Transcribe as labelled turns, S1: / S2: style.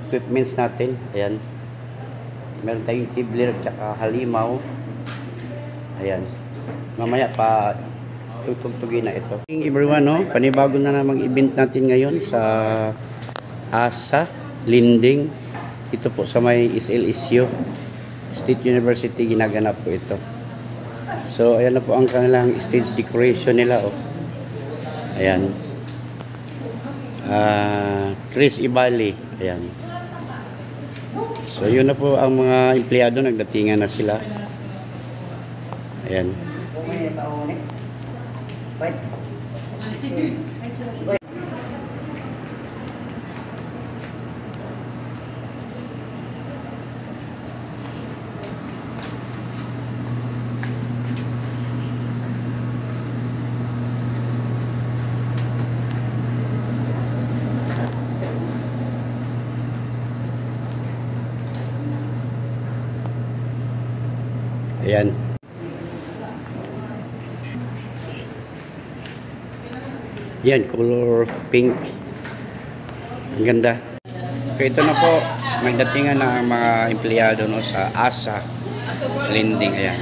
S1: equipments natin. Ayan. Meron tayong tibler at saka halimaw. Ayan. Mamaya pa tutugtugin na ito. Everyone, no? Panibago na namang event natin ngayon sa ASA, Linding. Ito po sa may SLSU State University ginaganap po ito. So, ayan na po ang kanilang stage decoration nila. Oh. Ayan. Chris Ibali. Ayan. So, yun na po ang mga empleyado. Nagdatingan na sila. Ayan. Ayan. Yan, color pink. Ang ganda. Okay, ito na po. Magdatingan na ang mga empleyado, no, sa ASA Linding. Ayan.